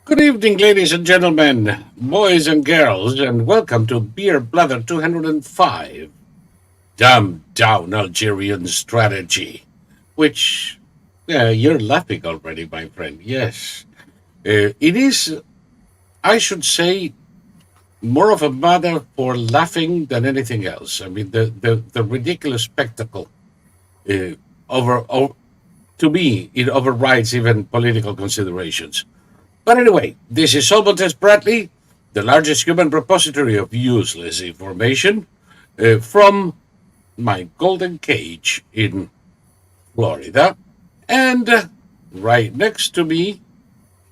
Good evening, ladies and gentlemen, boys and girls, and welcome to Beer Blather 205, Dumbed Down Algerian Strategy, which, you're laughing already, my friend, yes. It is, I should say, more of a matter for laughing than anything else. I mean, the ridiculous spectacle, uh, over, to me, it overrides even political considerations. But anyway, this is Saul Montes-Bradley, the largest human repository of useless information from my golden cage in Florida. And right next to me,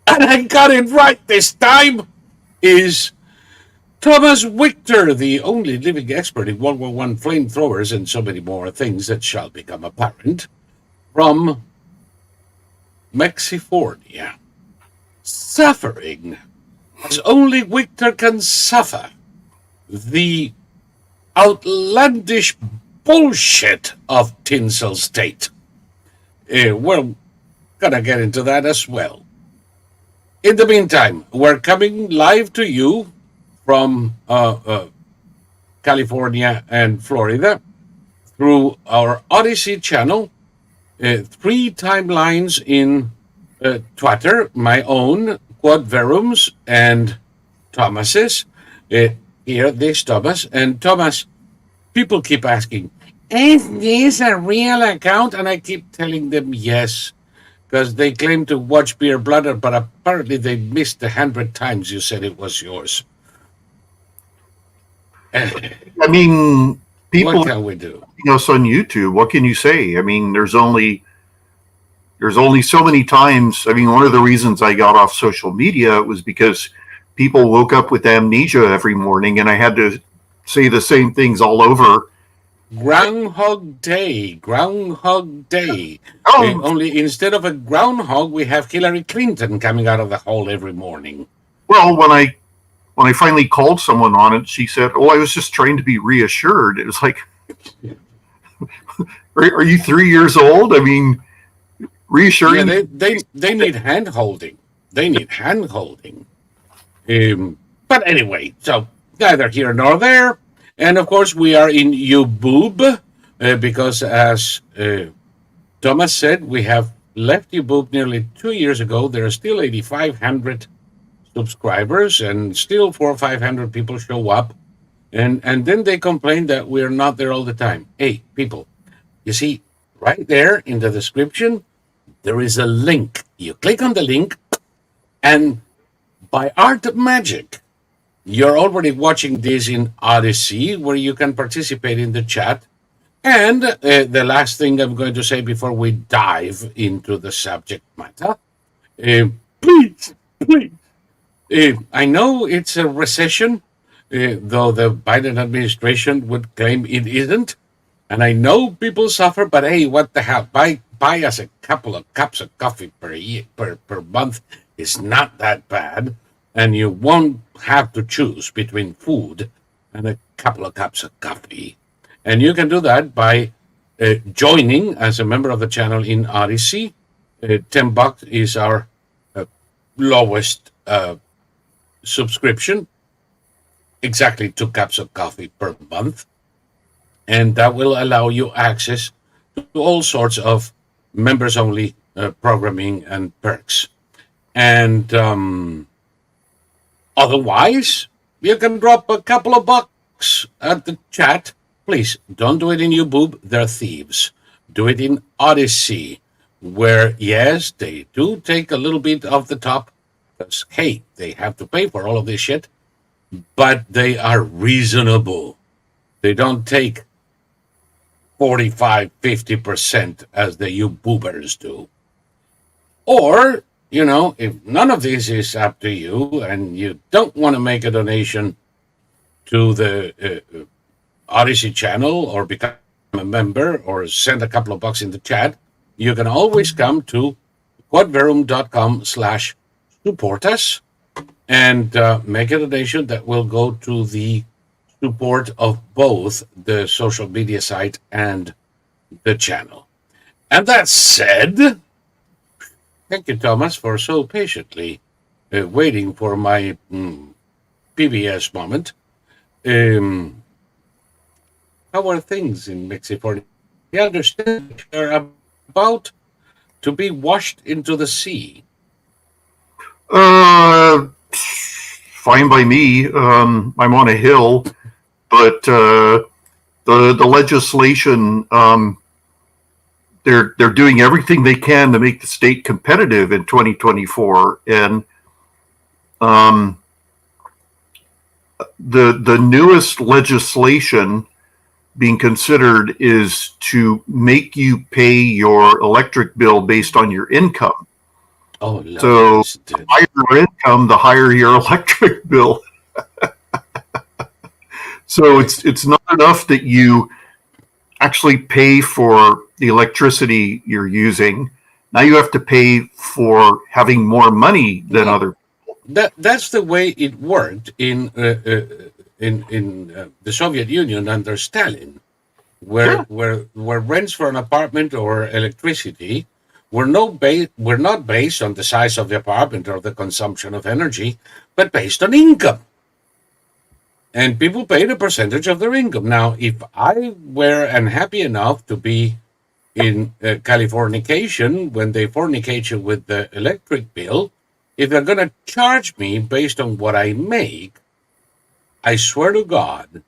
and I got it right this time, is Thomas Wictor, the only living expert in World War I flamethrowers and so many more things that shall become apparent, from Mexifornia. Suffering as only Victor can suffer the outlandish bullshit of Tinsel State. We're gonna get into that as well. In the meantime, we're coming live to you from California and Florida through our Odyssey channel, three timelines in Twitter, my own, Quad Verum's, and Thomas's. Here, this Thomas. And Thomas, people keep asking, is this a real account? And I keep telling them yes, because they claim to watch Beer Bladder, but apparently they missed the 100 times you said it was yours. I mean, people What can we do? us on YouTube. What can you say? I mean, there's only so many times. I mean, one of the reasons I got off social media was because people woke up with amnesia every morning, and I had to say the same things all over. Groundhog Day, Groundhog Day. Oh, Only instead of a groundhog, we have Hillary Clinton coming out of the hole every morning. well, when I finally called someone on it, she said, "Oh, I was just trying to be reassured." It was like, are you 3 years old? I mean, reassuring. Yeah, they need hand holding. They need hand holding. But anyway, so neither here nor there. And of course, we are in YouBoob because, as Thomas said, we have left YouBoob nearly 2 years ago. There are still 8,500 subscribers, and still 400 or 500 people show up. And then they complain that we're not there all the time. Hey, people, you see, right there in the description, there is a link. You click on the link, and by art magic, you're already watching this in Odyssey, where you can participate in the chat. And the last thing I'm going to say before we dive into the subject matter, please, I know it's a recession, though the Biden administration would claim it isn't. And I know people suffer, but hey, what the hell? Buy us a couple of cups of coffee per month is not that bad. And you won't have to choose between food and a couple of cups of coffee. And you can do that by joining as a member of the channel in Odyssey. $10 is our lowest subscription, exactly 2 cups of coffee per month. And that will allow you access to all sorts of members-only programming and perks. And otherwise, you can drop a couple of bucks at the chat. Please, don't do it in YouBoob. They're thieves. Do it in Odyssey, where, yes, they do take a little bit off the top, because, hey, they have to pay for all of this shit, but they are reasonable. They don't take 45, 50% as the YouBoobers do. Or, you know, if none of this is up to you and you don't want to make a donation to the Odyssey channel or become a member or send a couple of bucks in the chat, you can always come to quadverum.com/support us and make a donation that will go to the support of both the social media site and the channel. And that said, thank you, Thomas, for so patiently waiting for my PBS moment. How are things in Mexico? I understand they're about to be washed into the sea. Fine by me. I'm on a hill, but the legislation, they're doing everything they can to make the state competitive in 2024, and the newest legislation being considered is to make you pay your electric bill based on your income. Oh, so the higher your income, the higher your electric bill. So it's not enough that you actually pay for the electricity you're using. Now you have to pay for having more money than other people. That's the way it worked in the Soviet Union under Stalin, where rents for an apartment or electricity were not based on the size of the apartment or the consumption of energy, but based on income. And people paid a percentage of their income. Now, if I were unhappy enough to be in Californication, when they fornicate you with the electric bill, if they're going to charge me based on what I make, I swear to God,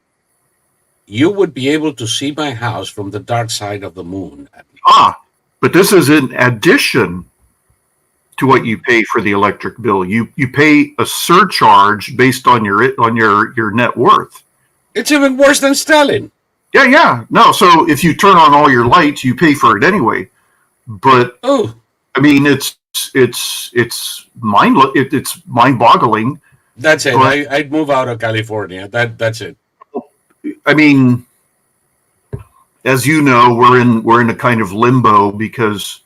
you would be able to see my house from the dark side of the moon. But this is in addition to what you pay for the electric bill. You pay a surcharge based on your net worth. It's even worse than Stalin. Yeah. No, so if you turn on all your lights, you pay for it anyway. But I mean, it's mind-boggling. That's it. I'd move out of California. That's it. I mean, as you know, we're in a kind of limbo because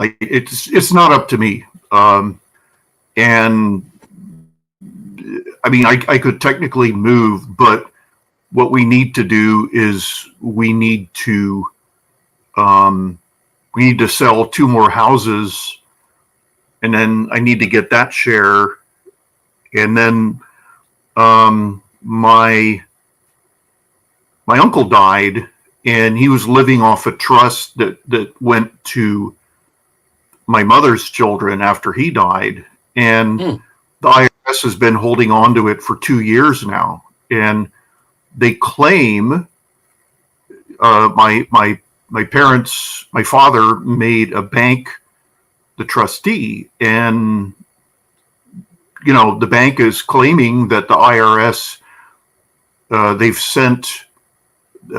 it's not up to me. And I mean, I could technically move, but what we need to do is we need to sell 2 more houses, and then I need to get that share, and then my uncle died, and he was living off a trust that went to my mother's children after he died, and the IRS has been holding on to it for 2 years now, and they claim my father made a bank the trustee, and the bank is claiming that the IRS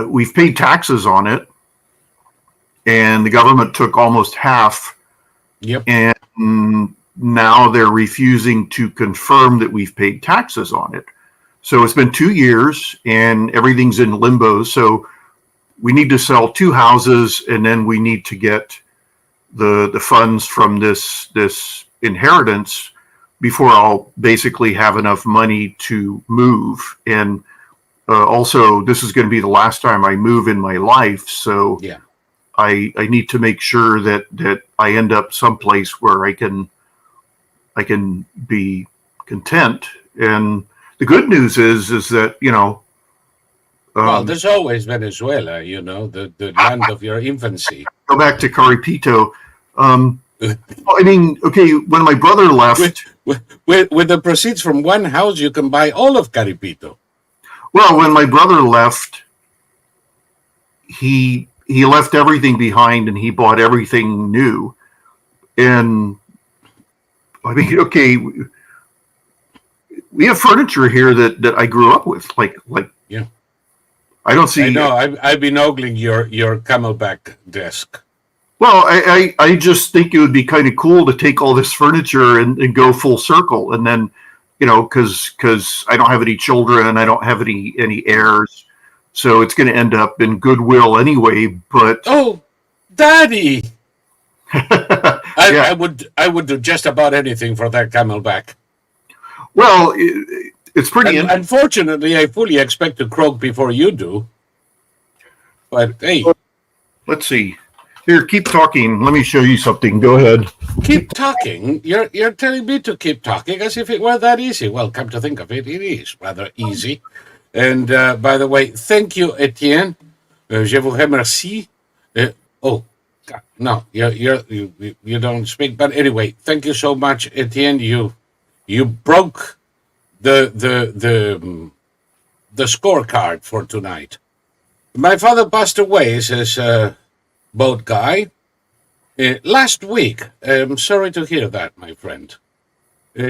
we've paid taxes on it, and the government took almost half. Yep. And now they're refusing to confirm that we've paid taxes on it. So it's been 2 years and everything's in limbo. So we need to sell 2 houses, and then we need to get the funds from this inheritance before I'll basically have enough money to move. And also, this is going to be the last time I move in my life. So yeah. I need to make sure that I end up someplace where I can be content. And the good news is that, well, there's always Venezuela, the land of your infancy. Go back to Caripito. I mean, okay, when my brother left... With the proceeds from one house, you can buy all of Caripito. Well, when my brother left, he left everything behind and he bought everything new. And I mean, okay, we have furniture here that I grew up with. Like yeah. I don't see. I know. I've been ogling your camelback desk. Well, I just think it would be kind of cool to take all this furniture and go full circle, and then, because I don't have any children, I don't have any heirs, so it's going to end up in Goodwill anyway. But Daddy, yeah. I would do just about anything for that camelback. Well, it's pretty. Unfortunately, I fully expect to croak before you do. But hey, let's see. Here, keep talking. Let me show you something. Go ahead. Keep talking. You're telling me to keep talking as if it were that easy. Well, come to think of it, it is rather easy. And by the way, thank you, Etienne. Je vous remercie. Oh, God, no, you don't speak. But anyway, thank you so much, Etienne. You broke the scorecard for tonight. My father passed away, says boat guy. Last week. I'm sorry to hear that, my friend.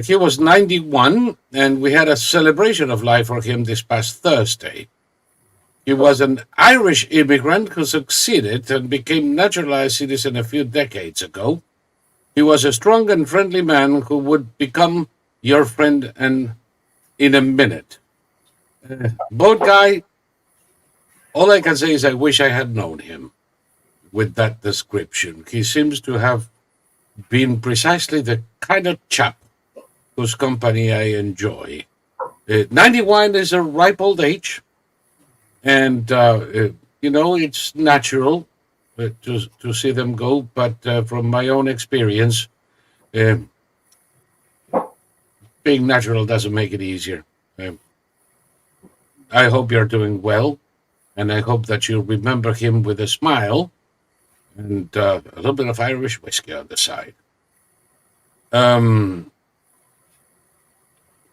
He was 91, and we had a celebration of life for him this past Thursday. He was an Irish immigrant who succeeded and became naturalized citizen a few decades ago. He was a strong and friendly man who would become your friend and in a minute. Boat guy, all I can say is I wish I had known him with that description. He seems to have been precisely the kind of chap whose company I enjoy. 91 is a ripe old age, and it's natural to see them go. But from my own experience, being natural doesn't make it easier. I hope you're doing well, and I hope that you remember him with a smile and a little bit of Irish whiskey on the side.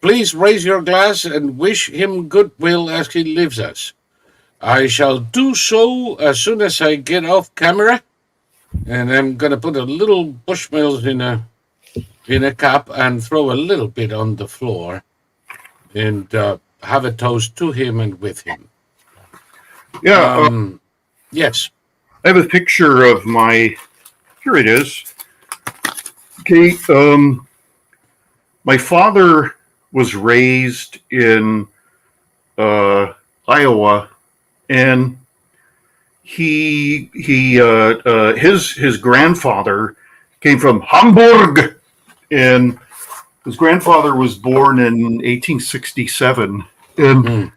Please raise your glass and wish him goodwill as he leaves us. I shall do so as soon as I get off camera, and I'm going to put a little Bushmills in a cup and throw a little bit on the floor and have a toast to him and with him. Yeah. Yes. I have a picture of here it is. Okay. My father was raised in Iowa, and his grandfather came from Hamburg, and his grandfather was born in 1867, and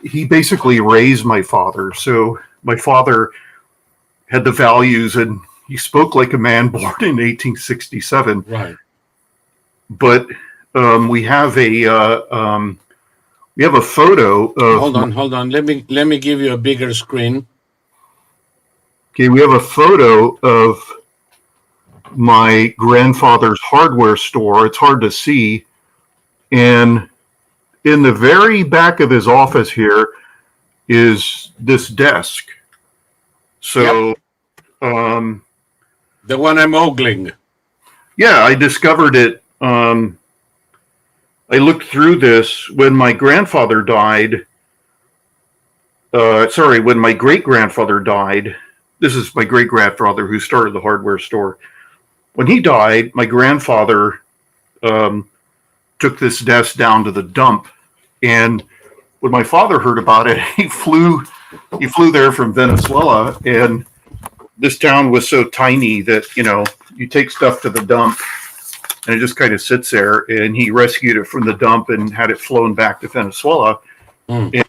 he basically raised my father. So my father had the values, and he spoke like a man born in 1867. Right. But we have a photo of. Hold on. Let me give you a bigger screen. Okay, we have a photo of my grandfather's hardware store. It's hard to see, and in the very back of his office here is this desk. So, yep. The one I'm ogling. Yeah, I discovered it. I looked through this when my grandfather died. When my great-grandfather died. This is my great-grandfather who started the hardware store. When he died, my grandfather took this desk down to the dump. And when my father heard about it, he flew there from Venezuela. And this town was so tiny that, you take stuff to the dump and it just kind of sits there. And he rescued it from the dump and had it flown back to Venezuela. And,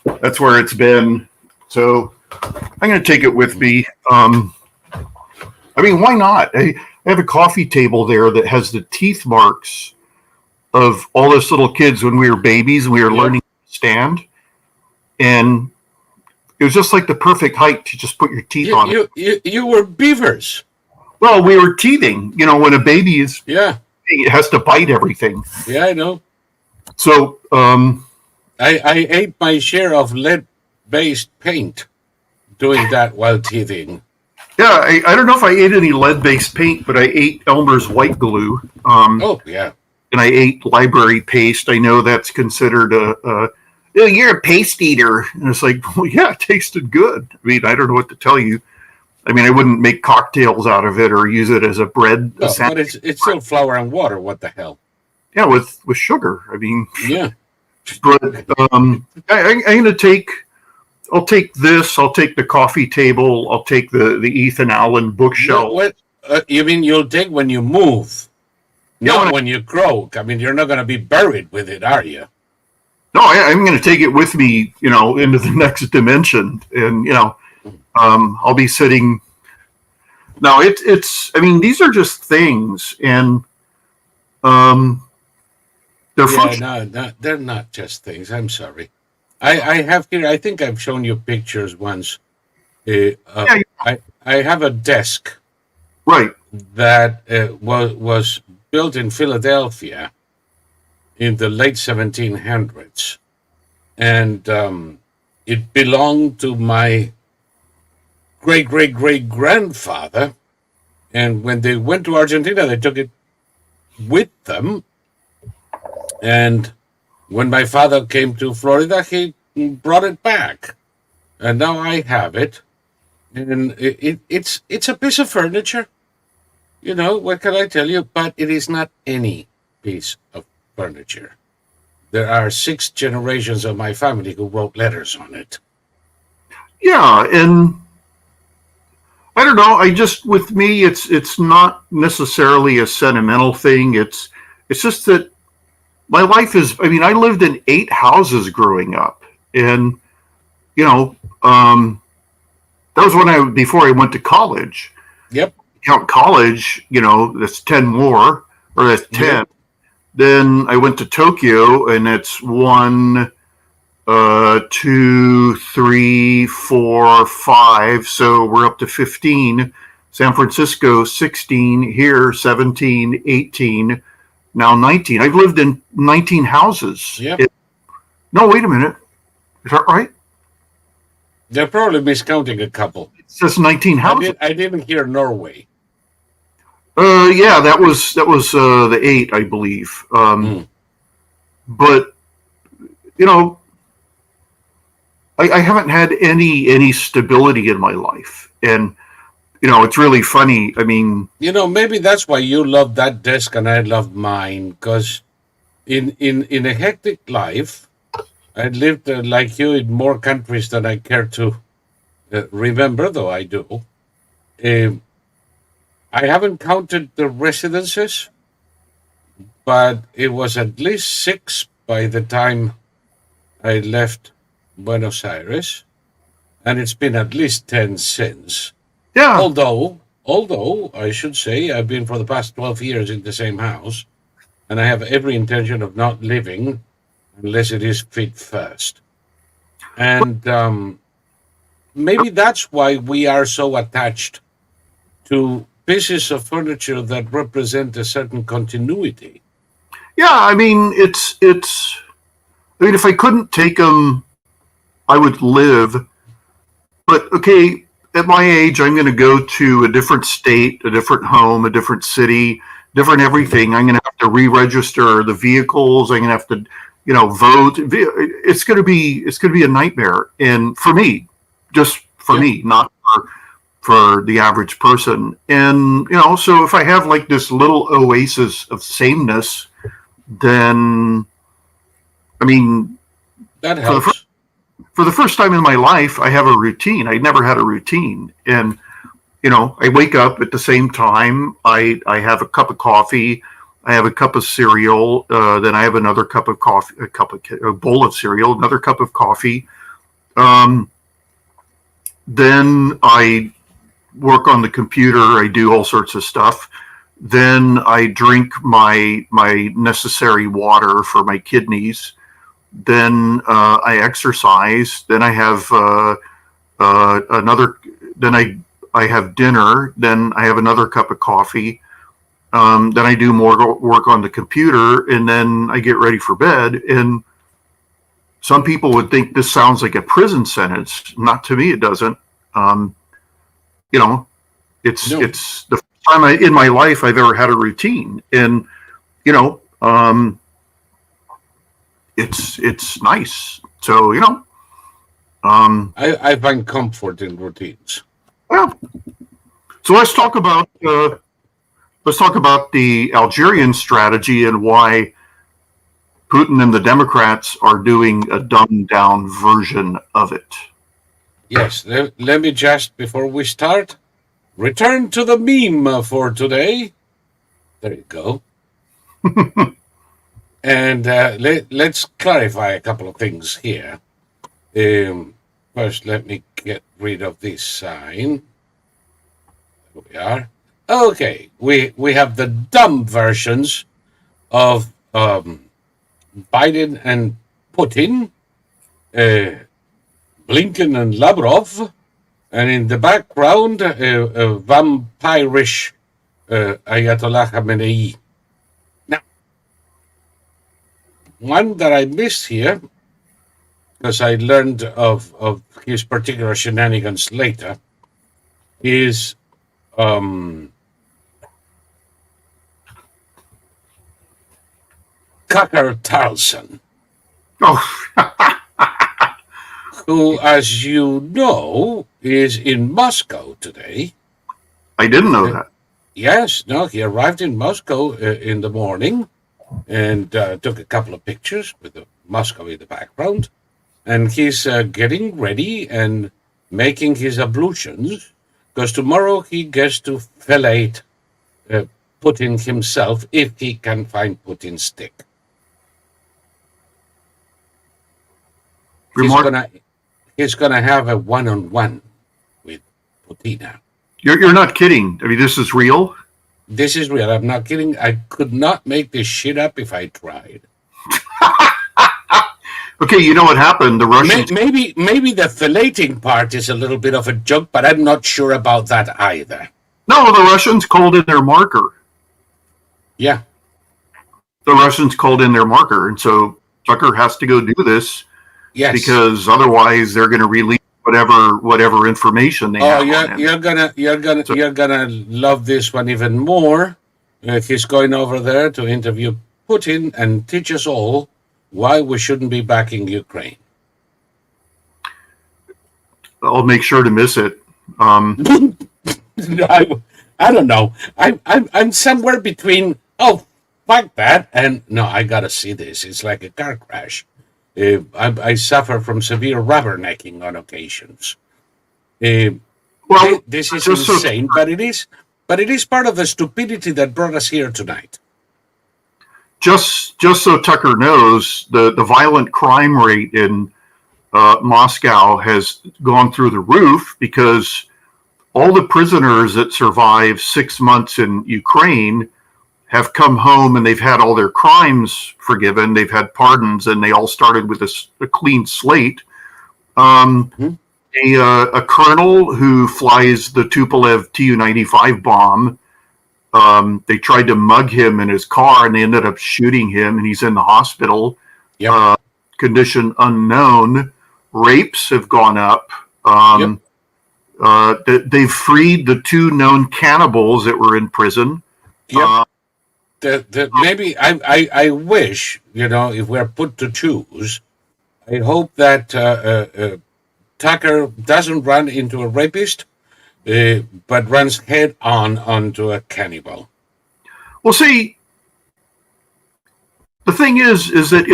that's where it's been. So I'm going to take it with me. Why not? I have a coffee table there that has the teeth marks of all us little kids when we were babies and we were learning to stand. And it was just like the perfect height to just put your teeth on it. You were beavers. Well, we were teething. When a baby is, it has to bite everything. Yeah, I know. So I ate my share of lead-based paint doing that while teething. Yeah, I don't know if I ate any lead-based paint, but I ate Elmer's white glue. And I ate library paste. I know that's considered you're a paste eater. And it's like, well, yeah, it tasted good. I don't know what to tell you. I wouldn't make cocktails out of it or use it as a bread. No, but it's still flour and water. What the hell? Yeah, with sugar. Yeah. But I'm going to take. I'll take this. I'll take the coffee table. I'll take the Ethan Allen bookshelf. What you mean? You'll take when you move, not when you grow. You're not going to be buried with it, are you? No, I'm going to take it with me. Into the next dimension, and I'll be sitting No, it's. I mean, these are just things, and um, they're Yeah, functional. no, they're not just things. I'm sorry. I have here. I think I've shown you pictures once. Uh, uh, Yeah, I have a desk right. that was built in Philadelphia in the late 1700s, and it belonged to my great grandfather. And when they went to Argentina, they took it with them. And when my father came to Florida, he brought it back, and now I have it. And it's a piece of furniture. You know, what can I tell you? But it is not any piece of furniture. There are 6 generations of my family who wrote letters on it. Yeah, and I don't know. I just with me, it's not necessarily a sentimental thing. It's just that my life is. I mean, I lived in 8 houses growing up, and you know, that was when I before I went to college. Yep, Count college, that's 10 more, or that's yep. 10. Then I went to Tokyo, and it's 1, 2, 3, 4, 5. So we're up to 15. San Francisco, 16. Here, 17, 18. Now 19. I've lived in 19 houses. Yep. No, wait a minute. Is that right? They're probably miscounting a couple. It says 19 houses. I didn't hear Norway. Yeah, that was the 8, I believe. But I haven't had any stability in my life, and it's really funny. I mean, Maybe that's why you love that desk and I love mine, because in a hectic life, I lived like you in more countries than I care to remember, though I do. Um I haven't counted the residences, but it was at least 6 by the time I left Buenos Aires, and it's been at least 10 since. yeah. Although I should say I've been for the past 12 years in the same house, and I have every intention of not living unless it is fit first. And maybe that's why we are so attached to pieces of furniture that represent a certain continuity. Yeah, I mean, it's. I mean, if I couldn't take them, I would live. But okay, at my age, I'm going to go to a different state, a different home, a different city, different everything. I'm going to have to re-register the vehicles. I'm going to have to, vote. It's going to be a nightmare. And for me, just for Yep. me, not for the average person. And so if I have like this little oasis of sameness, then I mean, That for the helps. for the first time in my life, I have a routine. I never had a routine, and I wake up at the same time. I have a cup of coffee. I have a cup of cereal. Then I have another cup of coffee, a bowl of cereal, another cup of coffee. Um, then I work on the computer. I do all sorts of stuff. Then I drink my necessary water for my kidneys. Then I exercise. Then I have another. Then I have dinner. Then I have another cup of coffee. Then I do more work on the computer, and then I get ready for bed. And some people would think this sounds like a prison sentence. Not to me, it doesn't. Um, you know, No, it's the first time in my life I've ever had a routine, and you know, it's nice. So I find comfort in routines. well, so let's talk about the Algerian strategy and why Putin and the Democrats are doing a dumbed down version of it. Yes, let me just, before we start, return to the meme for today. There you go. And let's clarify a couple of things here. First, let me get rid of this sign. We are. Okay, we have the dumb versions of Biden and Putin, Blinken and Lavrov, and in the background, a vampirish Ayatollah Khamenei. Now, one that I missed here, because I learned of his particular shenanigans later, is Tucker Carlson, Oh, who, as you know, is in Moscow today. I didn't know that. Yes, no, he arrived in Moscow in the morning and took a couple of pictures with Moscow in the background. And he's getting ready and making his ablutions because tomorrow he gets to fillet Putin himself if he can find Putin's stick. He's gonna have a one-on-one with Putin. You're not kidding. I mean, this is real. This is real. I'm not kidding. I could not make this shit up if I tried. Okay, you know what happened? The Russians. Maybe the filleting part is a little bit of a joke, but I'm not sure about that either. No, the Russians called in their marker. Yeah. The Russians called in their marker, and so Tucker has to go do this. Yes. Because otherwise, they're going to release whatever information they have. Oh, you're gonna love this one even more. He's going over there to interview Putin and teach us all why we shouldn't be backing Ukraine. I'll make sure to miss it. I don't know. I'm somewhere between. Oh, fuck that, and no, I gotta see this. It's like a car crash. I suffer from severe rubbernecking on occasions. Well, this is insane, but it is part of the stupidity that brought us here tonight. Just so Tucker knows, the violent crime rate in Moscow has gone through the roof because all the prisoners that survived 6 months in Ukraine have come home and they've had all their crimes forgiven. They've had pardons, and they all started with a clean slate. A colonel who flies the Tupolev Tu-95 bomb, they tried to mug him in his car, and they ended up shooting him, and he's in the hospital. Yep. Condition unknown. Rapes have gone up. They've freed the 2 known cannibals that were in prison. Yep. Maybe I wish, if we're put to choose, I hope that Tucker doesn't run into a rapist, but runs head on onto a cannibal. Well, see, the thing is that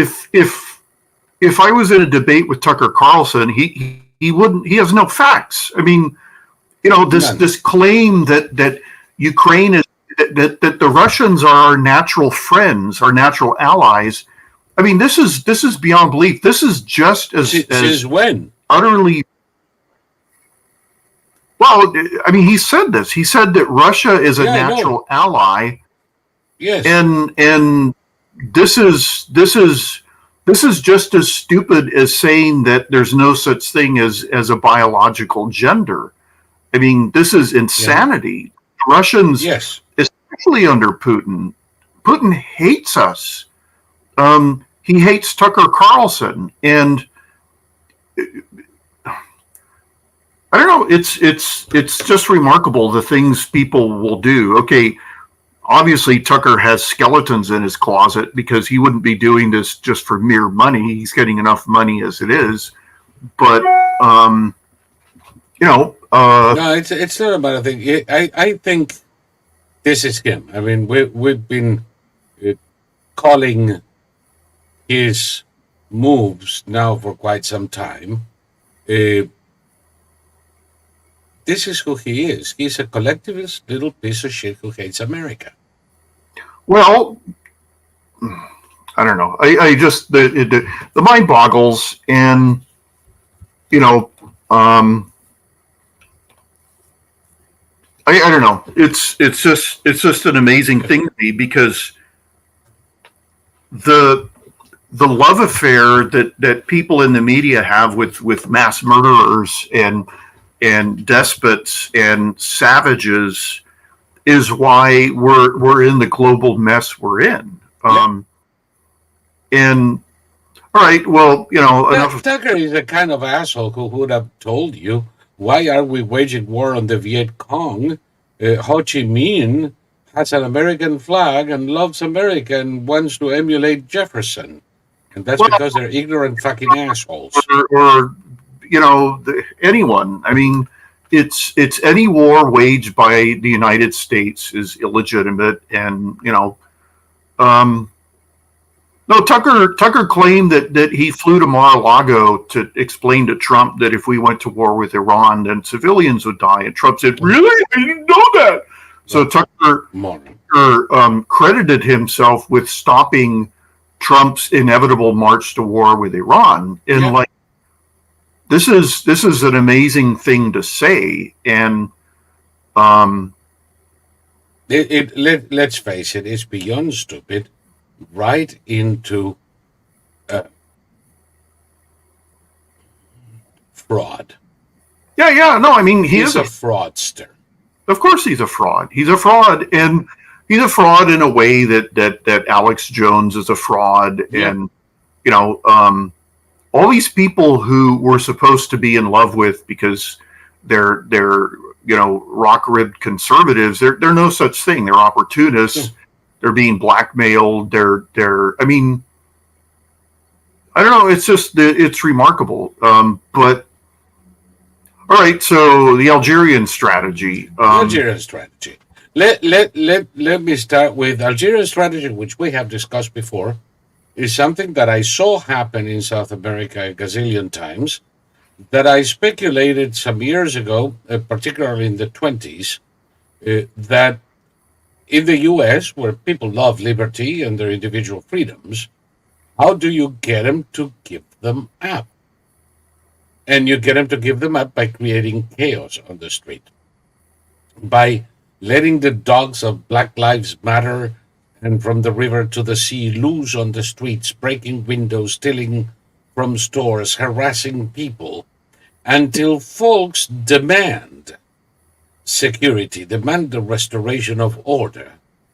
if I was in a debate with Tucker Carlson, he wouldn't. He has no facts. I mean, this claim that Ukraine is. That the Russians are our natural friends, our natural allies. I mean, this is beyond belief. This is just as when utterly. Well, I mean, he said this. He said that Russia is a natural ally. Yes, and this is just as stupid as saying that there's no such thing as a biological gender. I mean, this is insanity. The Russians. Yes. Especially under Putin. Putin hates us. He hates Tucker Carlson, and I don't know. It's just remarkable the things people will do. Okay, obviously Tucker has skeletons in his closet because he wouldn't be doing this just for mere money. He's getting enough money as it is, but no, it's not about a thing. I think. This is him. I mean, we've been calling his moves now for quite some time. This is who he is. He's a collectivist little piece of shit who hates America. Well, I don't know. I just the mind boggles, and I don't know. It's just an amazing thing to me because the love affair that people in the media have with mass murderers and despots and savages is why we're in the global mess we're in. And all right, well, enough. Tucker is the kind of asshole who would have told you, why are we waging war on the Viet Cong? Ho Chi Minh has an American flag and loves America and wants to emulate Jefferson. And that's because they're ignorant fucking assholes. Or anyone. I mean, it's any war waged by the United States is illegitimate, and no, Tucker claimed that he flew to Mar-a-Lago to explain to Trump that if we went to war with Iran, then civilians would die. And Trump said, "Really? I didn't know that." So Tucker credited himself with stopping Trump's inevitable march to war with Iran. And this is an amazing thing to say. And let's face it, it's beyond stupid. Right into fraud. Yeah. No, I mean, he's a fraudster. Of course he's a fraud. He's a fraud, and he's a fraud in a way that Alex Jones is a fraud. Yeah. And, all these people who we're supposed to be in love with because they're rock-ribbed conservatives, they're no such thing. They're opportunists. Yeah. They're being blackmailed. I mean, I don't know. It's remarkable. But all right. So the Algerian strategy. Algerian strategy. Let me start with Algerian strategy, which we have discussed before, is something that I saw happen in South America a gazillion times, that I speculated some years ago, particularly in the 20s, that in the U.S., where people love liberty and their individual freedoms, how do you get them to give them up? And you get them to give them up by creating chaos on the street, by letting the dogs of Black Lives Matter and From the River to the Sea loose on the streets, breaking windows, stealing from stores, harassing people, until folks demand security, demand the restoration of order,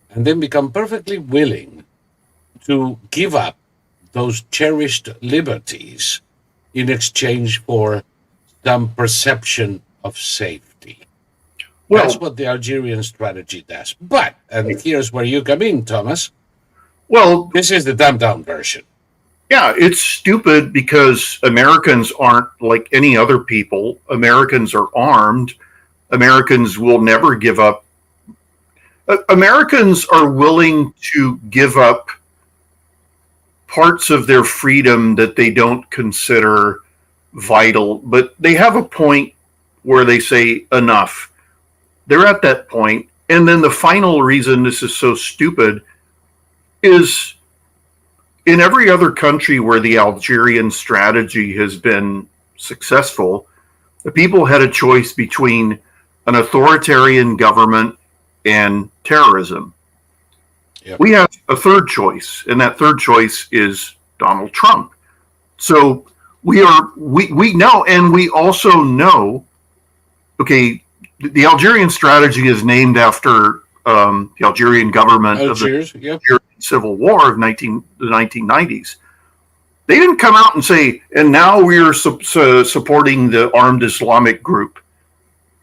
and then become perfectly willing to give up those cherished liberties in exchange for some perception of safety. Well, that's what the Algerian strategy does. But, and here's where you come in, Thomas. Well, this is the dumbed down version. Yeah, it's stupid because Americans aren't like any other people. Americans are armed. Americans will never give up. Americans are willing to give up parts of their freedom that they don't consider vital, but they have a point where they say enough. They're at that point. And then the final reason this is so stupid is in every other country where the Algerian strategy has been successful, the people had a choice between an authoritarian government and terrorism. Yep. We have a third choice, and that third choice is Donald Trump. So we know, and we also know, okay, the Algerian strategy is named after the Algerian government of the Algerian Civil War of the 1990s. They didn't come out and say, and now we are supporting the armed Islamic group.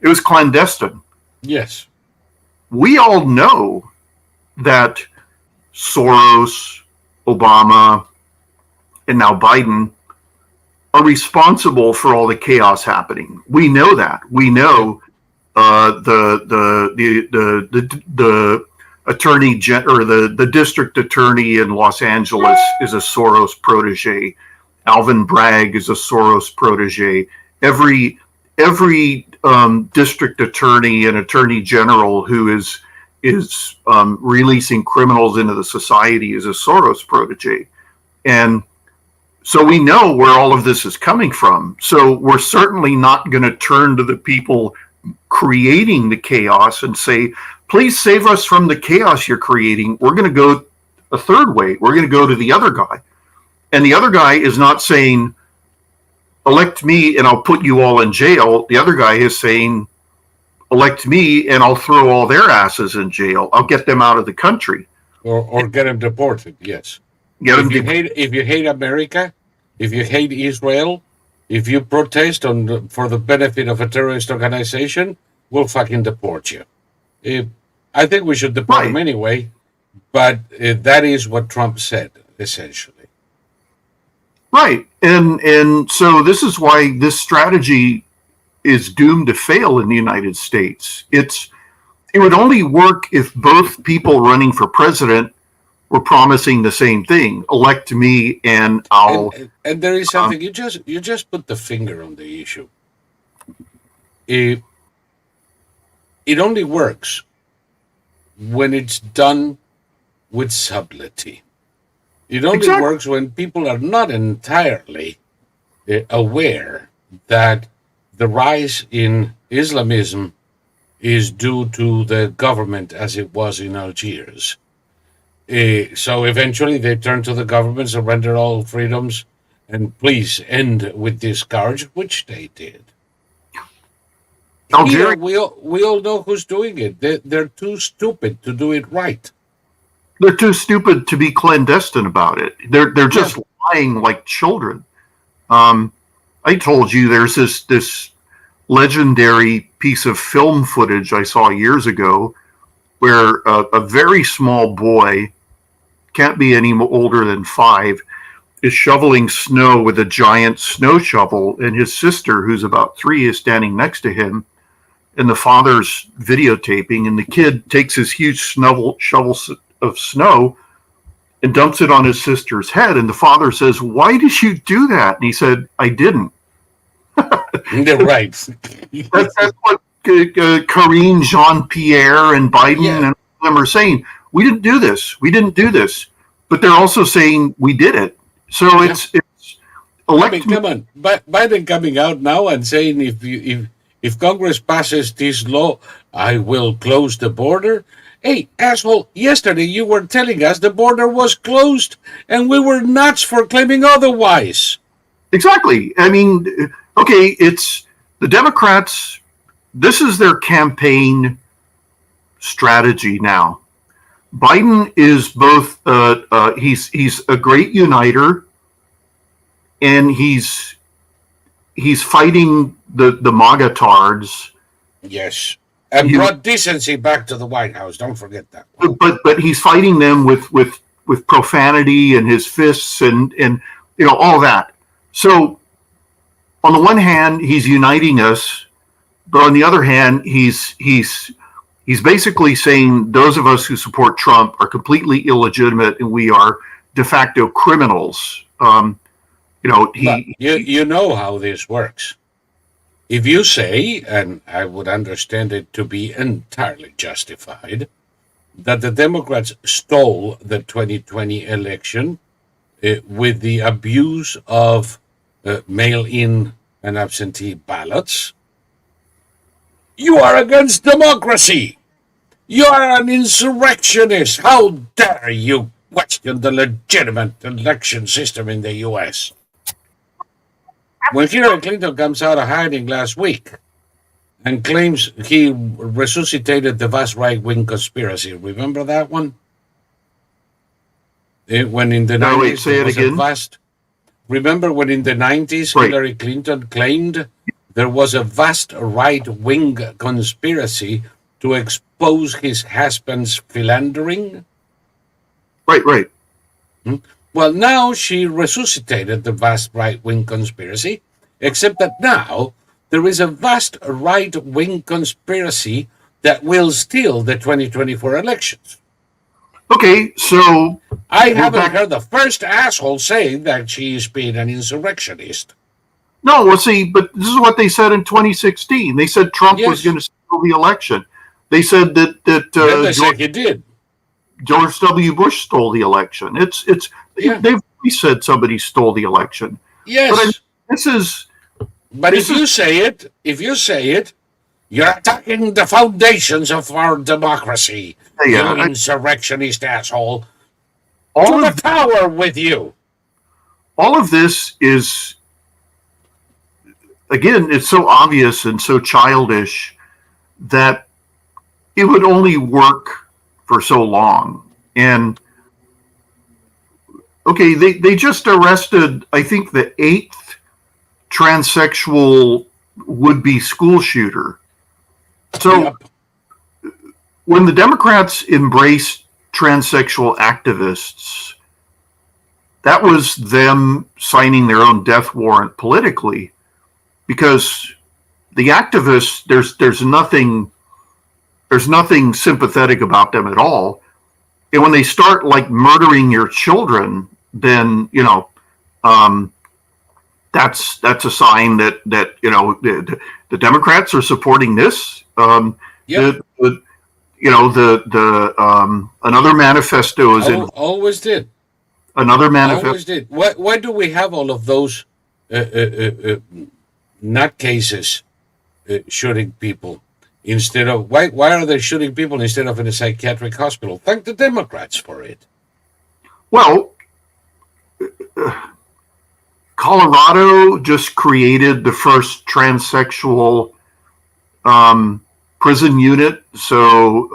It was clandestine. Yes. We all know that Soros, Obama, and now Biden are responsible for all the chaos happening. We know that. We know the attorney or the district attorney in Los Angeles is a Soros protege. Alvin Bragg is a Soros protege. Every district attorney and attorney general who is releasing criminals into the society is a Soros protege. And so we know where all of this is coming from. So we're certainly not going to turn to the people creating the chaos and say, please save us from the chaos you're creating. We're going to go a third way. We're going to go to the other guy. And the other guy is not saying, elect me and I'll put you all in jail. The other guy is saying, elect me and I'll throw all their asses in jail. I'll get them out of the country. Or get them deported, yes. If you hate America, if you hate Israel, if you protest for the benefit of a terrorist organization, we'll fucking deport you. I think we should deport them anyway, but that is what Trump said, essentially. Right. And so this is why this strategy is doomed to fail in the United States. It would only work if both people running for president were promising the same thing: elect me and I'll. And there is something you just put the finger on the issue. It only works when it's done with subtlety. It only works when people are not entirely aware that the rise in Islamism is due to the government as it was in Algiers. So eventually they turn to the government, surrender all freedoms, and please end with this scourge, which they did. Here, we all know who's doing it. They're too stupid to do it right. They're too stupid to be clandestine about it. They're just lying like children. I told you there's this legendary piece of film footage I saw years ago where a very small boy, can't be any older than 5, is shoveling snow with a giant snow shovel, and his sister, who's about 3, is standing next to him, and the father's videotaping, and the kid takes his huge shovel of snow and dumps it on his sister's head, and the father says, "Why did you do that?" And he said, "I didn't." They're right. That's what Karine Jean-Pierre and Biden and them are saying. We didn't do this. We didn't do this. But they're also saying we did it. So it's elect. Come on, Biden coming out now and saying if Congress passes this law, I will close the border. Hey, asshole! Yesterday you were telling us the border was closed, and we were nuts for claiming otherwise. Exactly. I mean, okay, it's the Democrats. This is their campaign strategy now. Biden is both. He's a great uniter, and he's fighting the MAGA tards. Yes, and brought decency back to the White House. Don't forget that. But he's fighting them with profanity and his fists and all that. So on the one hand, he's uniting us, but on the other hand, he's basically saying those of us who support Trump are completely illegitimate and we are de facto criminals. You know how this works. If you say, and I would understand it to be entirely justified, that the Democrats stole the 2020 election with the abuse of mail-in and absentee ballots, you are against democracy. You are an insurrectionist. How dare you question the legitimate election system in the U.S.? When Hillary Clinton comes out of hiding last week and claims he resuscitated the vast right-wing conspiracy, remember that one? When in the 90s, say it again. Remember when in the 90s Hillary Clinton claimed there was a vast right-wing conspiracy to expose his husband's philandering? Right. Well, now she resuscitated the vast right-wing conspiracy, except that now there is a vast right-wing conspiracy that will steal the 2024 elections. Okay, so I haven't heard the first asshole saying that she is being an insurrectionist. No, well, see, but this is what they said in 2016. They said Trump was going to steal the election. They said that he did. George W. Bush stole the election. They've said somebody stole the election. Yes, but if you say it, You're attacking the foundations of our democracy, you Yeah, insurrectionist asshole. all To the of tower with you. all of this is, again, it's so obvious and so childish that it would only work for so long. And okay, they just arrested, I think, the eighth transsexual would-be school shooter. So Yep. when the Democrats embraced transsexual activists, that was them signing their own death warrant politically, because the activists, there's nothing sympathetic about them at all. And when they start like murdering your children, then that's a sign that the Democrats are supporting this. Yep. Another manifesto is in Always did. another manifesto. Always did. Why do we have all of those nutcases shooting people instead of why are they shooting people instead of in a psychiatric hospital? Thank the Democrats for it. Well, Colorado just created the first transsexual prison unit. So,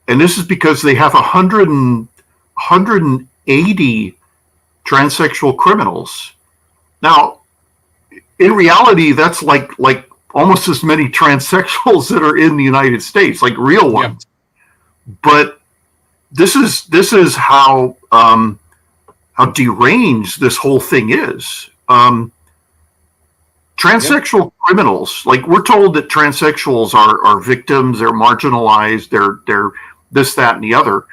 and this is because they have 180 transsexual criminals. Now, in reality, that's like almost as many transsexuals that are in the United States, like real ones. Yeah. But this is how deranged this whole thing is. Transsexual criminals, like we're told that transsexuals are victims, they're marginalized, they're this, that, and the other.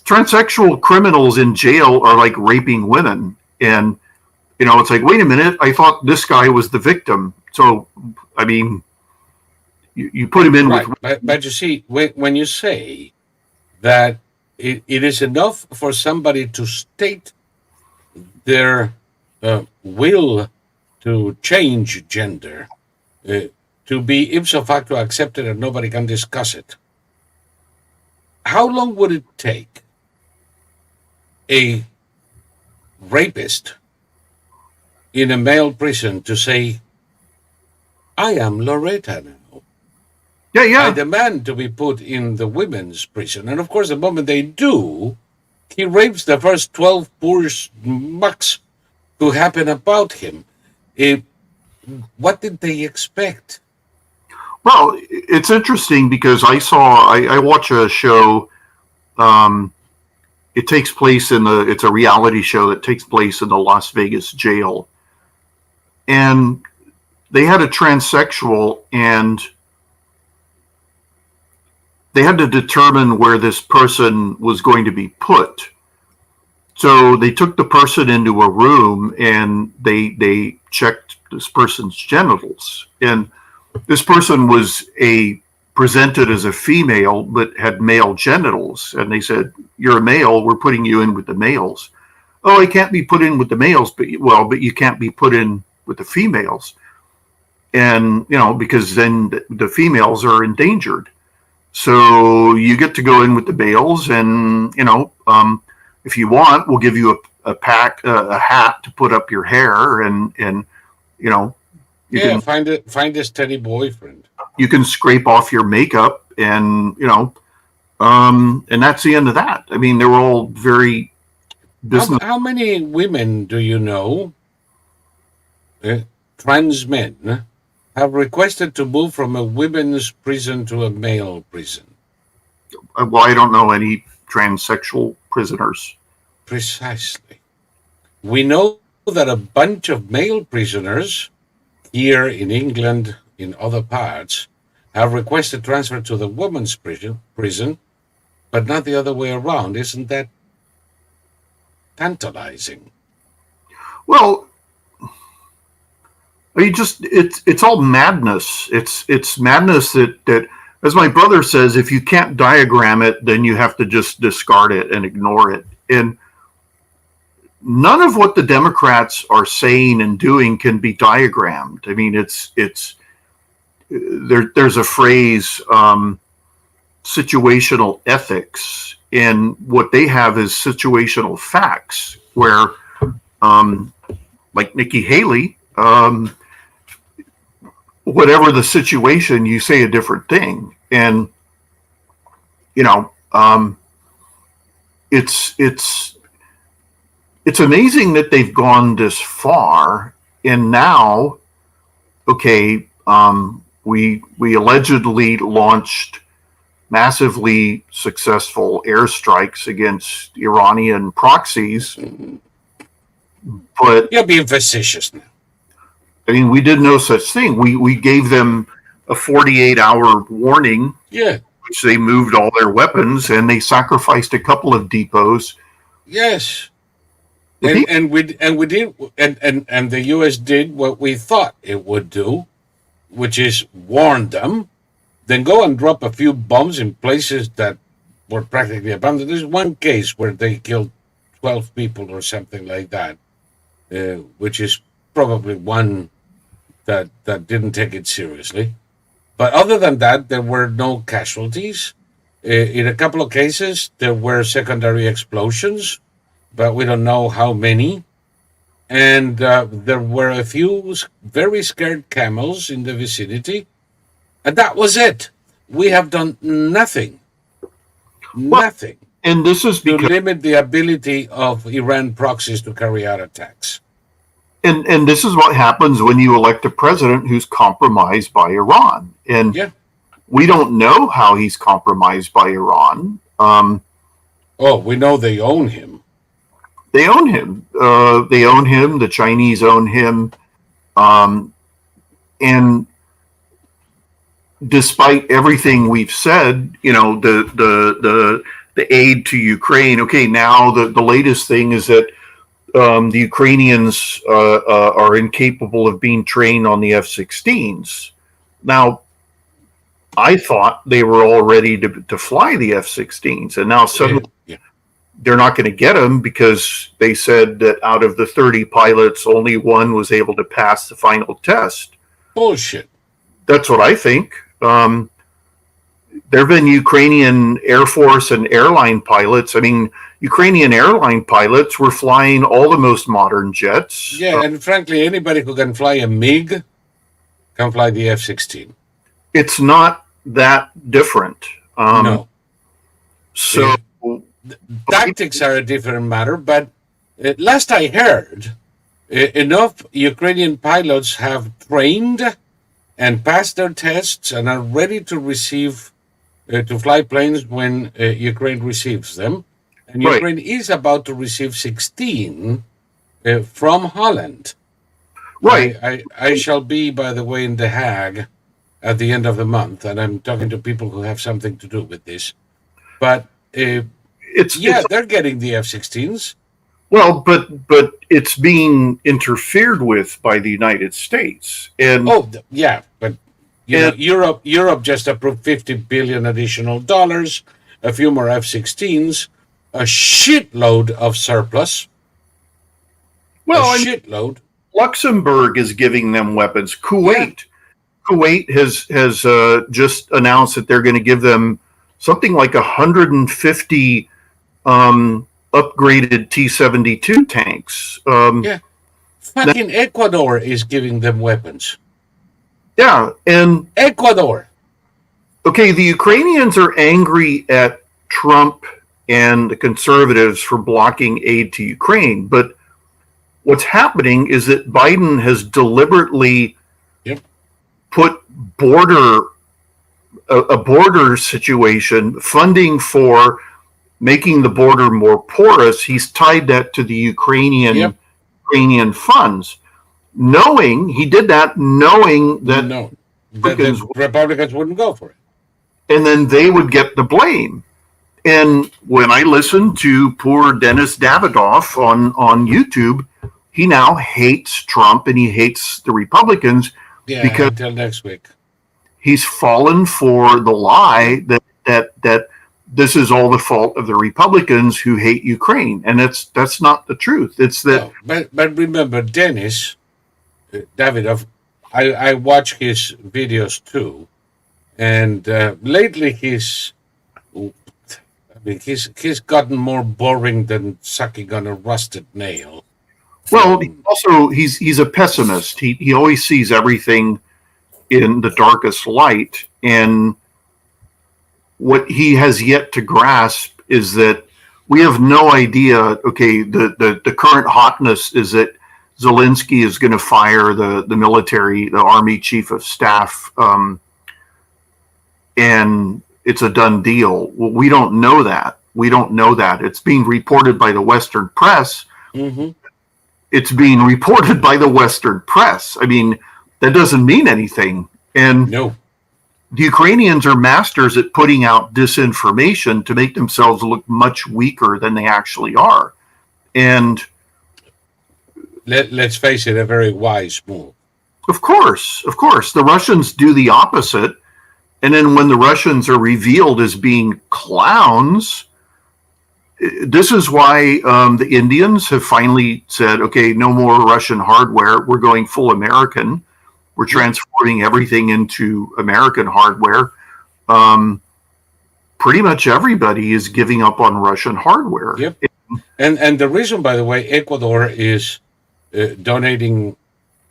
Transsexual criminals in jail are like raping women, and it's like, wait a minute, I thought this guy was the victim. So, I mean, you put him in right. with. But you see, when you say that it is enough for somebody to state their will to change gender, to be ipso facto accepted and nobody can discuss it, how long would it take a rapist in a male prison to say, I am Loretta now? Yeah. I demand to be put in the women's prison. And of course, the moment they do, he rapes the first 12 poor mucks who happen about him. What did they expect? Well, it's interesting because I watch a show. It takes place it's a reality show that takes place in the Las Vegas jail. And they had a transsexual, and they had to determine where this person was going to be put. So they took the person into a room and they checked this person's genitals. And this person was presented as a female, but had male genitals. And they said, you're a male, we're putting you in with the males. Oh, I can't be put in with the males, but you can't be put in with the females. And, because then the females are endangered. So you get to go in with the males, and, if you want, we'll give you a hat to put up your hair, and you can find a steady boyfriend. You can scrape off your makeup, and and that's the end of that. I mean, they were all very business. How many women do you know, trans men, have requested to move from a women's prison to a male prison? Well, I don't know any transsexual prisoners. Precisely. We know that a bunch of male prisoners here in England, in other parts, have requested transfer to the women's prison, but not the other way around. Isn't that tantalizing? Well, it's all madness. It's madness that, as my brother says, if you can't diagram it, then you have to just discard it and ignore it. And none of what the Democrats are saying and doing can be diagrammed. I mean, it's there's a phrase, situational ethics, and what they have is situational facts, where, like Nikki Haley, whatever the situation, you say a different thing, and it's amazing that they've gone this far, and now, okay, we allegedly launched massively successful airstrikes against Iranian proxies, but you're being facetious now. I mean, we did no such thing. We gave them a 48-hour warning, which they moved all their weapons, and they sacrificed a couple of depots. Yes, and we did, and the U.S. did what we thought it would do, which is warn them, then go and drop a few bombs in places that were practically abandoned. There's one case where they killed 12 people or something like that, which is probably one that didn't take it seriously. But other than that, there were no casualties. In a couple of cases, there were secondary explosions, but we don't know how many. And there were a few very scared camels in the vicinity. And that was it. We have done nothing. Nothing. And this is to limit the ability of Iran proxies to carry out attacks. And this is what happens when you elect a president who's compromised by Iran. And we don't know how he's compromised by Iran. We know they own him. They own him. They own him. The Chinese own him. And despite everything we've said, the aid to Ukraine. Okay, now the latest thing is that the Ukrainians are incapable of being trained on the F-16s. Now, I thought they were all ready to fly the F-16s, and now suddenly they're not going to get them because they said that out of the 30 pilots, only one was able to pass the final test. Bullshit. That's what I think. There have been Ukrainian Air Force and airline pilots. I mean, Ukrainian airline pilots were flying all the most modern jets. Yeah, and frankly, anybody who can fly a MiG can fly the F-16. It's not that different. No. So tactics are a different matter, but last I heard, enough Ukrainian pilots have trained and passed their tests and are ready to receive, to fly planes when Ukraine receives them. And Ukraine is about to receive 16 from Holland. Right. I shall be, by the way, in The Hague at the end of the month, and I'm talking to people who have something to do with this. But they're getting the F-16s. Well, but it's being interfered with by the United States. And but Europe just approved $50 billion additional dollars, a few more F-16s, a shitload of surplus. Well, shitload. Luxembourg is giving them weapons. Kuwait has just announced that they're going to give them something like 150 upgraded T-72 tanks. Fucking Ecuador is giving them weapons. Yeah, and Ecuador. Okay, the Ukrainians are angry at Trump and the conservatives for blocking aid to Ukraine, but what's happening is that Biden has deliberately put a border situation, funding for making the border more porous. He's tied that to the Ukrainian funds, knowing that Republicans wouldn't go for it, and then they would get the blame. And when I listen to poor Dennis Davidoff on YouTube, he now hates Trump and he hates the Republicans because until next week he's fallen for the lie that this is all the fault of the Republicans who hate Ukraine, and that's not the truth. It's that. But remember, Dennis Davidoff I watch his videos too, and lately he's gotten more boring than sucking on a rusted nail. Well, he's a pessimist. He always sees everything in the darkest light, and what he has yet to grasp is that we have no idea. Okay, the current hotness is that Zelensky is going to fire the army chief of staff, and it's a done deal. Well, we don't know that. We don't know that. It's being reported by the Western press. Mm-hmm. It's being reported by the Western press. I mean, that doesn't mean anything. And no. The Ukrainians are masters at putting out disinformation to make themselves look much weaker than they actually are. And let's face it, a very wise move. Of course, the Russians do the opposite. And then when the Russians are revealed as being clowns, this is why the Indians have finally said, okay, no more Russian hardware. We're going full American. We're transforming everything into American hardware. Pretty much everybody is giving up on Russian hardware. Yep. And the reason, by the way, Ecuador is donating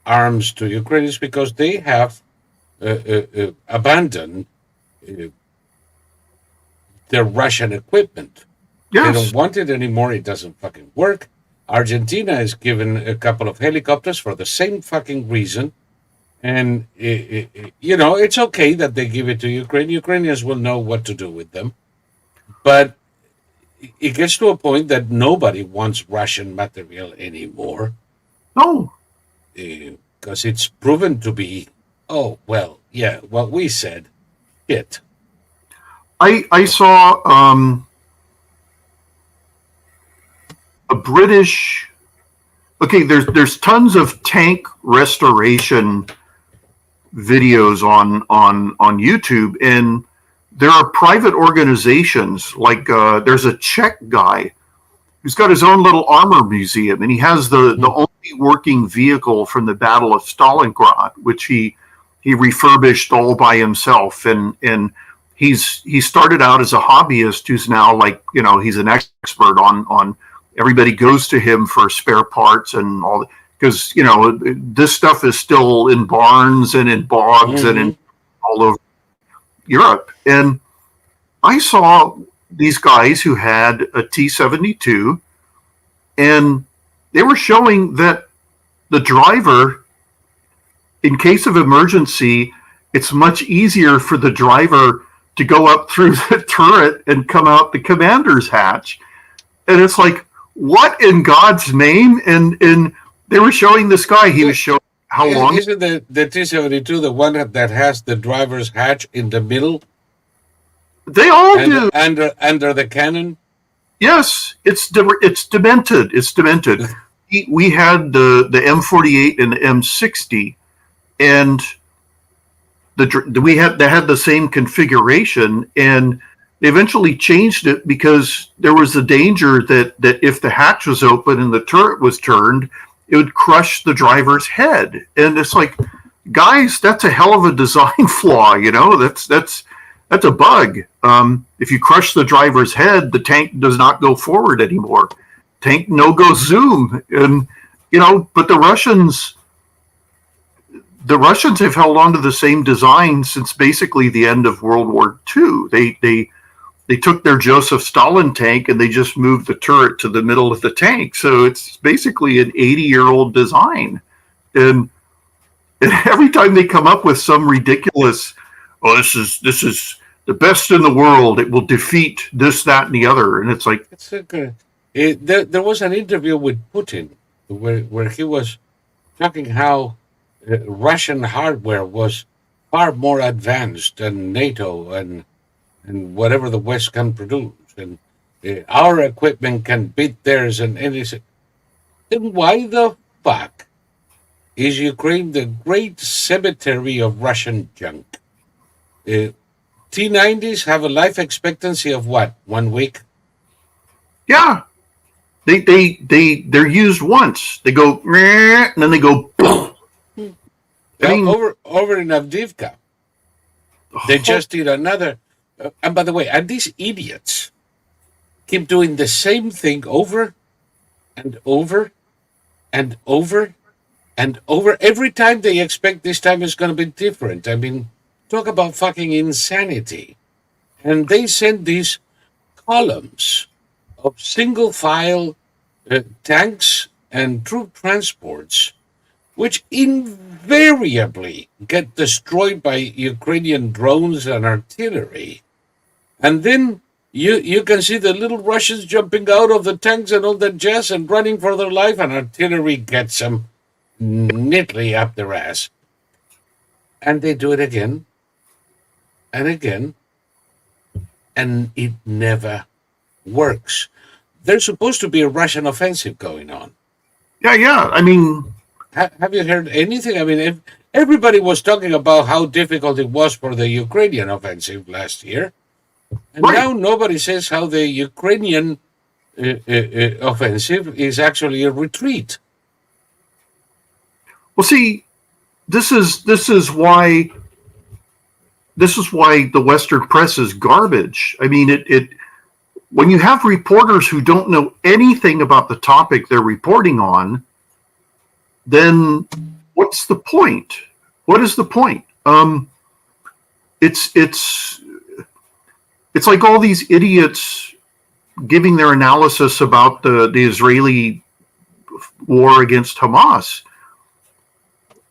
arms to Ukraine is because they have abandoned their Russian equipment. Yes. They don't want it anymore. It doesn't fucking work. Argentina has given a couple of helicopters for the same fucking reason. And, it's okay that they give it to Ukraine. Ukrainians will know what to do with them. But it gets to a point that nobody wants Russian material anymore. No. Because it's proven to be, what we said, it. I saw a British. Okay, there's tons of tank restoration videos on YouTube, and there are private organizations like there's a Czech guy who's got his own little armor museum, and he has the only working vehicle from the Battle of Stalingrad, which he refurbished all by himself, and he started out as a hobbyist who's now he's an expert on everybody goes to him for spare parts and all, because this stuff is still in barns and in bogs and in all over Europe. And I saw these guys who had a T-72, and they were showing that the driver, in case of emergency, it's much easier for the driver to go up through the turret and come out the commander's hatch. And it's like, what in God's name? And they were showing this guy, he was showing how long. Isn't the T-72 the one that has the driver's hatch in the middle? They all do. Under the cannon? Yes, it's demented. It's demented. We had the M48 and the M60, and they had the same configuration, and they eventually changed it because there was a danger that if the hatch was open and the turret was turned, it would crush the driver's head. And it's like, guys, that's a hell of a design flaw. That's a bug. If you crush the driver's head, the tank does not go forward anymore. Tank no-go zoom. And, but the Russians have held on to the same design since basically the end of World War II. They took their Joseph Stalin tank and they just moved the turret to the middle of the tank. So it's basically an 80-year-old design. And every time they come up with some ridiculous, this is the best in the world, it will defeat this, that, and the other. And it's like, there was an interview with Putin where he was talking how Russian hardware was far more advanced than NATO and whatever the West can produce, and our equipment can beat theirs. And he said, then why the fuck is Ukraine the great cemetery of Russian junk? T-90s have a life expectancy of what, 1 week? Yeah, they're used once. They go and then they go boom. I mean, over in Avdiivka, they just did another. And by the way, and these idiots keep doing the same thing over and over and over and over. Every time they expect this time is going to be different. I mean, talk about fucking insanity. And they send these columns of single file tanks and troop transports, which invariably get destroyed by Ukrainian drones and artillery. And then you can see the little Russians jumping out of the tanks and all that jazz and running for their life, and artillery gets them neatly up their ass. And they do it again and again, and it never works. There's supposed to be a Russian offensive going on. yeah. I mean, Have you heard anything? I mean, if everybody was talking about how difficult it was for the Ukrainian offensive last year, and Right. now nobody says how the Ukrainian offensive is actually a retreat. well, see, this is why the Western press is garbage. I mean, it when you have reporters who don't know anything about the topic they're reporting on, then what's the point? What is the point? It's like all these idiots giving their analysis about the Israeli war against Hamas.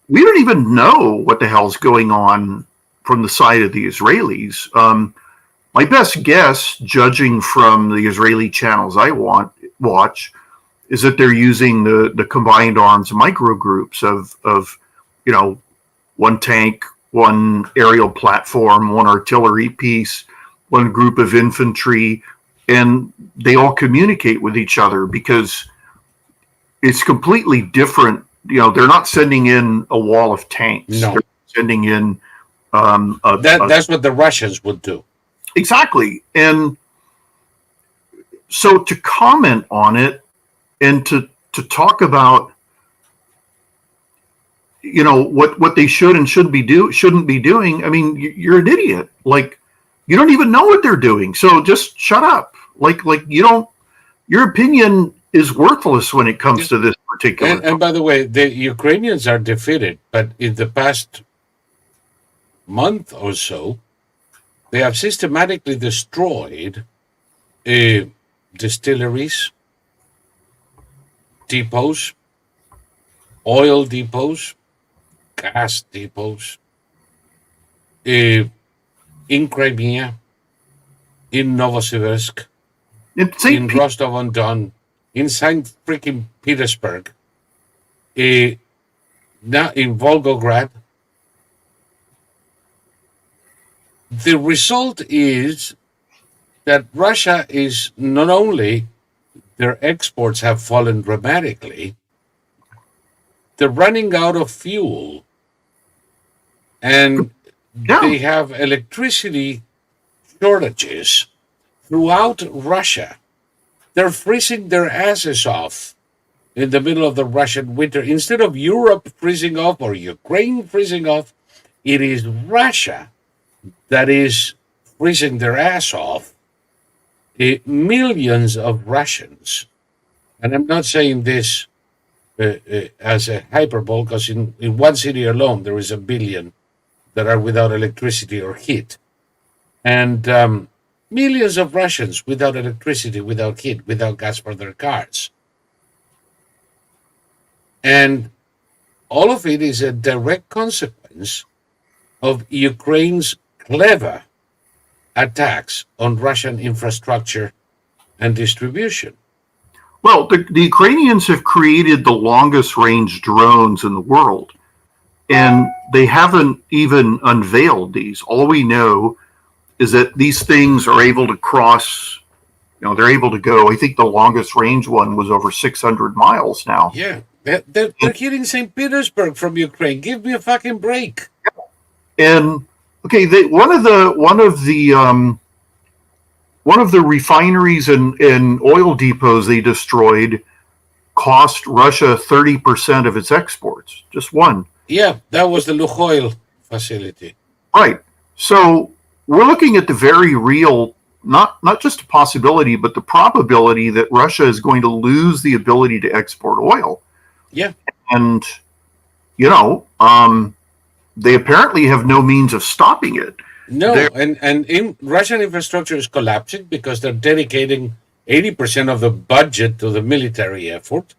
We don't even know what the hell's going on from the side of the Israelis. My best guess, judging from the Israeli channels I watch, is that they're using the combined arms micro groups of one tank, one aerial platform, one artillery piece, one group of infantry, and they all communicate with each other because it's completely different. They're not sending in a wall of tanks. No. They're sending in That's what the Russians would do. exactly. And so to comment on it and to talk about what they should and shouldn't be doing, I mean, you're an idiot. Like, you don't even know what they're doing, so just shut up. Like your opinion is worthless when it comes to this particular. And by the way, the Ukrainians are defeated, but in the past month or so, they have systematically destroyed distilleries, depots, oil depots, gas depots, in Crimea, in Novosibirsk, in Rostov-on-Don, in St. freaking Petersburg, now in Volgograd. The result is that Russia is not only their exports have fallen dramatically, they're running out of fuel, and they have electricity shortages throughout Russia. They're freezing their asses off in the middle of the Russian winter. Instead of Europe freezing off or Ukraine freezing off, it is Russia that is freezing their ass off. Millions of Russians, and I'm not saying this as a hyperbole, because in one city alone there is 1 billion that are without electricity or heat. And millions of Russians without electricity, without heat, without gas for their cars. And all of it is a direct consequence of Ukraine's clever attacks on Russian infrastructure and distribution. Well, the Ukrainians have created the longest range drones in the world, and they haven't even unveiled these. All we know is that these things are able to cross, they're able to go. I think the longest range one was over 600 miles now. Yeah, they're hitting St. Petersburg from Ukraine. Give me a fucking break. And okay, one of the refineries and oil depots they destroyed cost Russia 30% of its exports. Just one. Yeah, that was the Lukoil facility. Right. So we're looking at the very real, not just a possibility, but the probability that Russia is going to lose the ability to export oil. Yeah. And, they apparently have no means of stopping it. No, and in Russian infrastructure is collapsing because they're dedicating 80% of the budget to the military effort.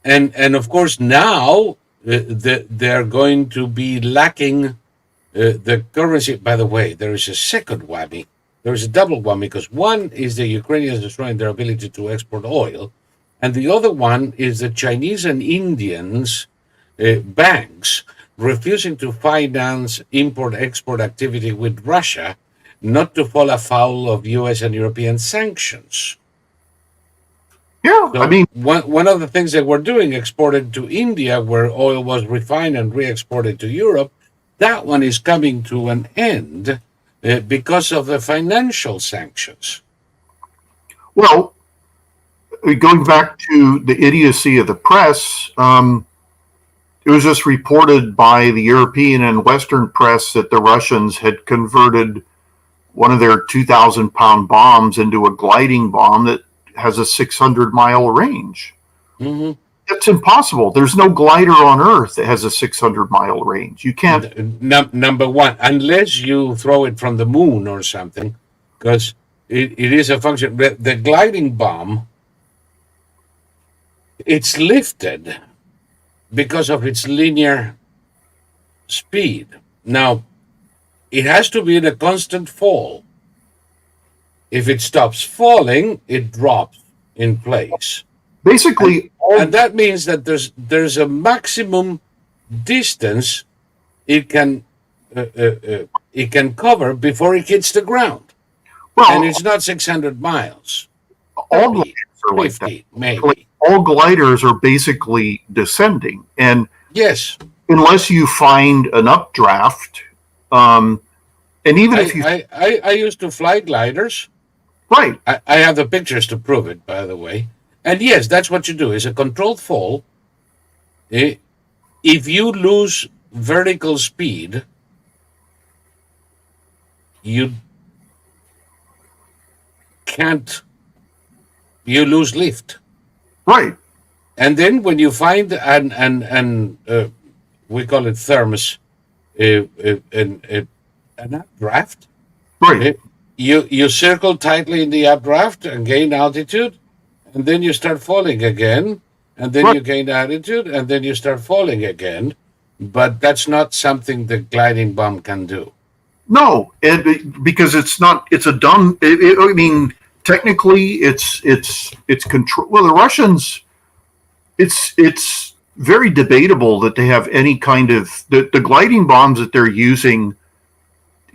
And of course now they're going to be lacking the currency. By the way, there is a second whammy. There is a double whammy because one is the Ukrainians destroying their ability to export oil, and the other one is the Chinese and Indians banks refusing to finance import-export activity with Russia, not to fall afoul of U.S. and European sanctions. Yeah, So one of the things that we're doing, exported to India, where oil was refined and re-exported to Europe, that one is coming to an end because of the financial sanctions. Well, going back to the idiocy of the press, it was just reported by the European and Western press that the Russians had converted one of their 2,000-pound bombs into a gliding bomb that has a 600-mile range. Mm-hmm. That's impossible. There's no glider on Earth that has a 600-mile range. You can't. Number one, unless you throw it from the moon or something, because it is a function. The gliding bomb, it's lifted because of its linear speed. Now, it has to be in a constant fall. If it stops falling, it drops in place. Basically, and that means that there's a maximum distance it can cover before it hits the ground. well, And it's not 600 miles. all gliders are like 50, that. maybe. All gliders are basically descending, and Yes. unless you find an updraft, and even if you I used to fly gliders. right, I have the pictures to prove it, by the way. And yes, that's what you do. Is a controlled fall. If you lose vertical speed, you lose lift. right, And then when you find an we call it thermos, an updraft, right. you circle tightly in the updraft and gain altitude, and then you start falling again, and then Right. you gain altitude, and then you start falling again. But that's not something the gliding bomb can do. No, because it's not. It's a dumb. I mean, technically, it's control. Well, the Russians. It's very debatable that they have any kind of the gliding bombs that they're using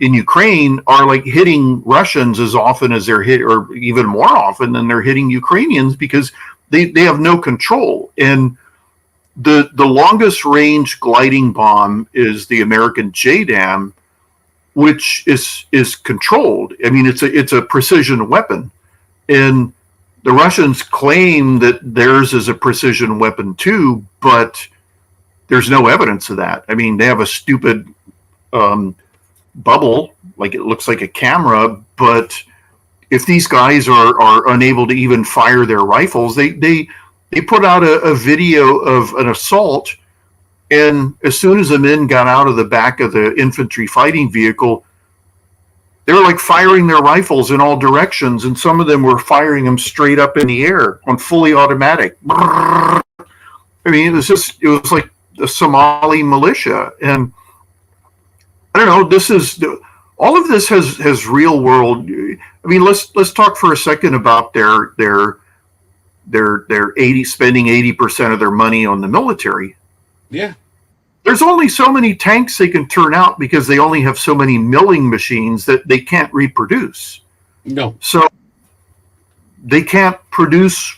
in Ukraine are like hitting Russians as often as they're hit, or even more often than they're hitting Ukrainians, because they have no control. And the longest range gliding bomb is the American JDAM, which is controlled. I mean, it's a precision weapon, and the Russians claim that theirs is a precision weapon too, but there's no evidence of that. I mean, they have a stupid bubble, like it looks like a camera, but if these guys are unable to even fire their rifles, they put out a video of an assault, and as soon as the men got out of the back of the infantry fighting vehicle, they were like firing their rifles in all directions, and some of them were firing them straight up in the air on fully automatic. I mean, it was like the Somali militia. And I don't know, all of this has real world. I mean, let's talk for a second about their spending 80% of their money on the military. Yeah. There's only so many tanks they can turn out because they only have so many milling machines that they can't reproduce. No. So they can't produce.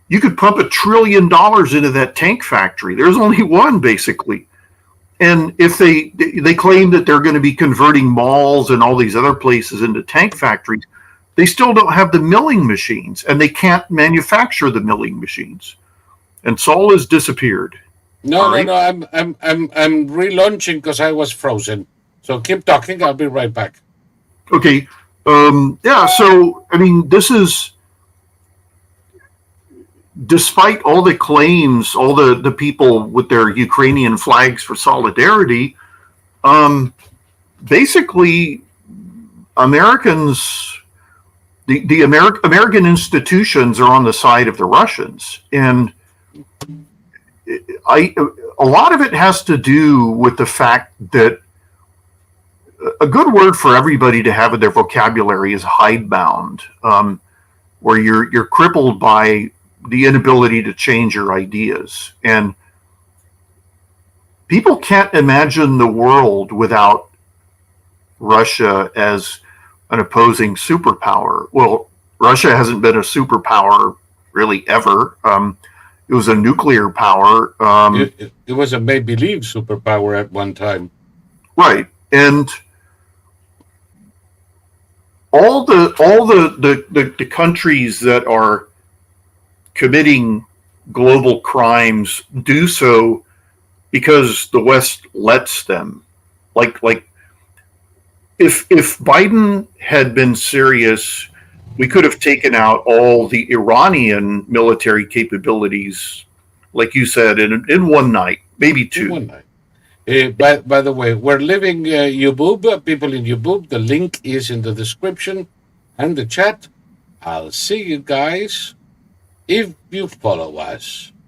You could pump $1 trillion into that tank factory. There's only one, basically. And if they claim that they're going to be converting malls and all these other places into tank factories, they still don't have the milling machines, and they can't manufacture the milling machines. And Saul has disappeared. No, All no, right. no. I'm relaunching because I was frozen. So keep talking. I'll be right back. Okay. Yeah. So, I mean, this is despite all the claims, all the people with their Ukrainian flags for solidarity. Um, Basically, Americans, American institutions are on the side of the Russians, and I a lot of it has to do with the fact that a good word for everybody to have in their vocabulary is hidebound, where you're crippled by the inability to change your ideas, and people can't imagine the world without Russia as an opposing superpower. Well, Russia hasn't been a superpower really ever. It was a nuclear power, It was a make believe superpower at one time. right? And all the countries that are committing global crimes do so because the West lets them. Like if Biden had been serious, we could have taken out all the Iranian military capabilities, like you said, in one night, maybe In two. one night. By the way, we're living Ubub, people in Ubub. The link is in the description and the chat. I'll see you guys if you follow us.